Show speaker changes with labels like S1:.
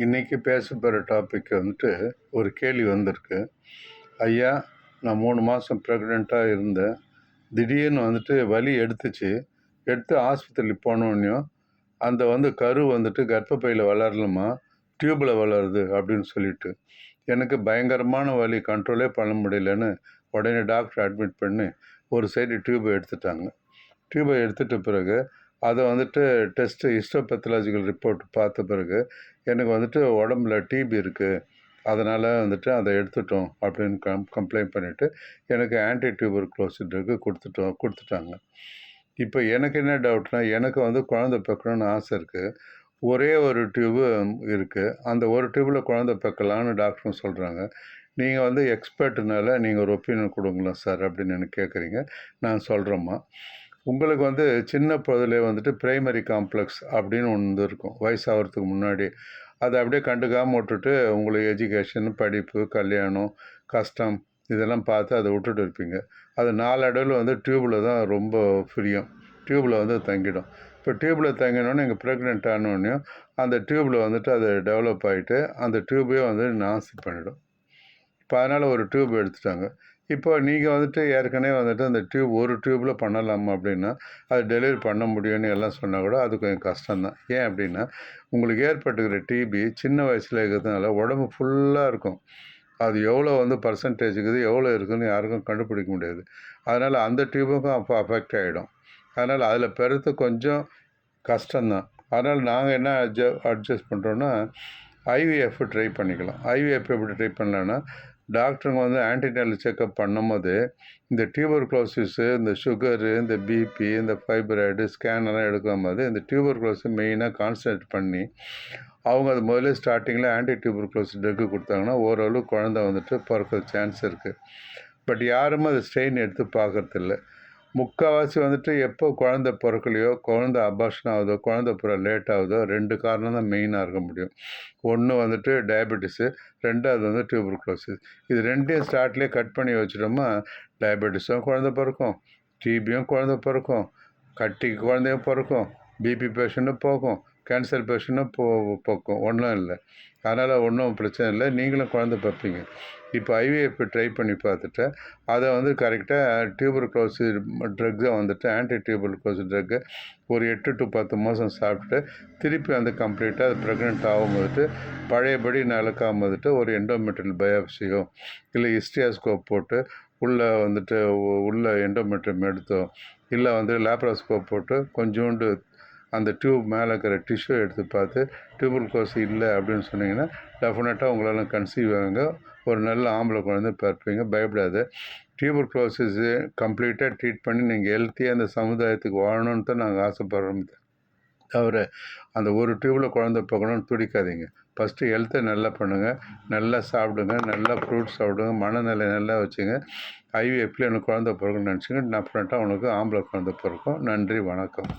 S1: இன்றைக்கி பேச போகிற டாபிக் வந்துட்டு ஒரு கேள்வி வந்திருக்கு. ஐயா, நான் 3 மாதம் ப்ரெக்னெண்ட்டாக இருந்தேன். திடீர்னு வந்துட்டு வலி எடுத்து ஆஸ்பத்திரிக்கு போனோடனையும் அந்த கரு வந்துட்டு கர்ப்பப்பையில் வளரலமா, டியூப்பில் வளருது அப்படின்னு சொல்லிட்டு எனக்கு பயங்கரமான வலி, கண்ட்ரோலே பண்ண முடியலன்னு உடனே டாக்டர் அட்மிட் பண்ணி ஒரு சைடு டியூப்பை எடுத்துட்டாங்க. டியூப்பை எடுத்துட்ட பிறகு அதை வந்துட்டு ஹிஸ்டோபெத்தலாஜிக்கல் ரிப்போர்ட் பார்த்த பிறகு எனக்கு வந்துட்டு உடம்புல டிபி இருக்குது, அதனால் வந்துட்டு அதை எடுத்துட்டோம் அப்படின்னு கம்ப்ளைண்ட் பண்ணிவிட்டு எனக்கு ஆன்டி டியூபர்குலோசிஸ் ட்ரக்கு கொடுத்துட்டாங்க. இப்போ எனக்கு என்ன டவுட்னா, எனக்கு குழந்தை பெக்கணும்னு ஆசை இருக்குது. ஒரே ஒரு டியூபு இருக்குது. அந்த ஒரு டியூப்பில் குழந்தை பெக்கலான்னு டாக்டரும் சொல்கிறாங்க. நீங்கள் எக்ஸ்பர்ட்னால நீங்கள் ஒரு ஒப்பீனியன் கொடுங்களா சார் அப்படின்னு எனக்கு கேட்குறீங்க. நான் சொல்கிறேம்மா. உங்களுக்கு சின்ன பொழுதுலேயே பிரைமரி காம்ப்ளெக்ஸ் அப்படின்னு ஒன்று இருக்கும், வயசாகிறதுக்கு முன்னாடி. அதை அப்படியே கண்டுக்காமல் விட்டுட்டு உங்களுக்கு எஜுகேஷன், படிப்பு, கல்யாணம், கஷ்டம் இதெல்லாம் பார்த்து அதை விட்டுட்டு இருப்பீங்க. அது நாளடைவில் டியூப்பில் தான் ரொம்ப ஃப்ரீயும், டியூப்பில் தங்கிடும். இப்போ டியூப்பில் தங்கினோன்னே எங்கள் ப்ரெக்னென்ட் ஆனோடனையும் அந்த டியூப்பில் அது டெவலப் ஆகிட்டு அந்த டியூப்பையும் நாசி பண்ணிடும். இப்போ அதனால் ஒரு டியூப் எடுத்துட்டாங்க. இப்போ நீங்கள் ஏற்கனவே அந்த ஒரு டியூப்பில் பண்ணலாமா அப்படின்னா, அது டெலிவரி பண்ண முடியும்னு எல்லாம் சொன்னால் கூட அது கொஞ்சம் கஷ்டம்தான். ஏன் அப்படின்னா, உங்களுக்கு ஏற்பட்டுக்கிற டிபி சின்ன வயசில் இருக்கிறதுனால உடம்பு ஃபுல்லாக இருக்கும். அது எவ்வளோ பர்சன்டேஜ் இருக்குது, எவ்வளோ இருக்குதுன்னு யாருக்கும் கண்டுபிடிக்க முடியாது. அதனால் அந்த டியூபுக்கும் அப்போ அஃபெக்ட் ஆகிடும். அதனால் அதில் பெறுறது கொஞ்சம் கஷ்டம்தான். அதனால் நாங்கள் என்ன அட்ஜஸ்ட் பண்ணுறோன்னா, ஐவிஎஃப் ட்ரை பண்ணிக்கலாம். ஐவிஎஃப் எப்படி ட்ரை பண்ணலான்னா, டாக்டருங்க ஆன்டினல் செக்கப் பண்ணும்போது இந்த டியூபர்குலோசிஸு, இந்த சுகரு, இந்த பிபி, இந்த ஃபைப்ராய்டு ஸ்கேனெல்லாம் எடுக்கும்போது இந்த டியூபர்குலோசிஸ் மெயினாக கான்சன்ட்ரேட் பண்ணி அவங்க அது முதல்ல ஸ்டார்டிங்கில் ஆன்டி டியூபர்குலோசிஸ் ட்ரக்கு கொடுத்தாங்கன்னா ஓரளவு குழந்தை பிறக்கிற சான்ஸ் இருக்குது. பட் யாரும் அது ஸ்ட்ரெயின் எடுத்து பார்க்குறதில்ல. முக்கால்வாசி எப்போ குழந்தை பிறக்கலையோ, குழந்தை அபார்ஷன் ஆகுதோ, குழந்தை பிற லேட் ஆகுதோ, 2 காரணம் தான் மெயினாக இருக்க முடியும். ஒன்று டயபெட்டிஸு, 2வது டியூபர்குலோசிஸ். இது 2யும் ஸ்டார்ட்லேயே கட் பண்ணி வச்சிட்டோமா, டயபெட்டிஸும் குழந்தை பிறக்கும், டிபியும் குழந்தை பிறக்கும், கட்டிக்கு குழந்தையும் பிறக்கும், பிபி பேஷண்ட்டும் போகும், கேன்சர் பேஷண்ட்டும் போக்கும். ஒன்றும் இல்லை. அதனால் ஒன்றும் பிரச்சனை இல்லை, நீங்களும் குழந்தை பார்ப்பீங்க. இப்போ ஐவிஎஃப் ட்ரை பண்ணி பார்த்துட்டு அதை கரெக்டாக டியூபர்குலோசிஸ் ட்ரக்ஸை ஆன்டி டியூபர்குலோசிஸ் ட்ரக்கு ஒரு 8 to 10 மாதம் சாப்பிட்டுட்டு திருப்பி கம்ப்ளீட்டாக அது ப்ரெக்னென்ட் ஆகும்போது பழையபடி நடக்காம ஒரு எண்டோமெட்ரியல் பயாப்சியோ இல்லை ஹிஸ்டியாஸ்கோப் போட்டு உள்ள எண்டோமெட்ரியம் எடுத்தோ இல்லை லேப்ராஸ்கோப் போட்டு கொஞ்சோண்டு அந்த டியூப் மேலே இருக்கிற டிஷ்யூ எடுத்து பார்த்து டியூபர்குலோசிஸ் இல்லை அப்படின்னு சொன்னீங்கன்னா டெஃபினட்டாக உங்களால் கன்சீவ் ஆகுங்க, ஒரு நல்ல ஆம்பளை குழந்தை பிறப்பீங்க. பயப்படாது. டியூபர்குலோசிஸு கம்ப்ளீட்டாக ட்ரீட் பண்ணி நீங்கள் ஹெல்த்தியாக அந்த சமுதாயத்துக்கு வாழணுன்னு தான் நாங்கள் ஆசைப்படுறோம். தவிர அந்த ஒரு டியூப்பில் குழந்தை பிறக்கணும்னு துடிக்காதீங்க. ஃபஸ்ட்டு ஹெல்த்தை நல்லா பண்ணுங்கள், நல்லா சாப்பிடுங்க, நல்லா ஃப்ரூட்ஸ் சாப்பிடுங்க, மனநிலை நல்லா வச்சுங்க. ஐவிஎஃப்ல எனக்கு குழந்தை பிறக்கணும்னு நினச்சிங்க, டெஃபினட்டாக உனக்கு ஆம்பளை குழந்தை பிறக்கும். நன்றி, வணக்கம்.